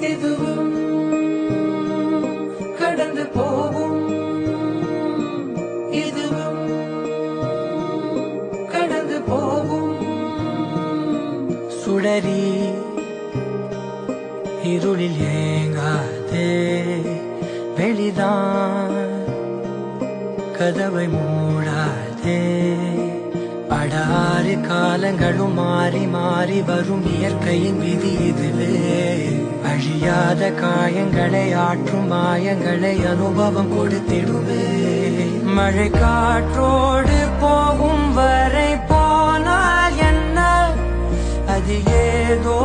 இதுவும் கடந்து போகும் இதுவும் கடந்து போகும் சுடரி இருளில் ஏங்காதே வெளிதான் கதவை மூடாதே படாறு காலங்களும் மாறி மாறி வரும் இயற்கையின் விதி இதுவே அழியாத காயங்களை ஆற்றும் மாயங்களை அனுபவம் கொடுத்திடுவே மழை காற்றோடு போகும் வரை போனால் என்ன அது ஏதோ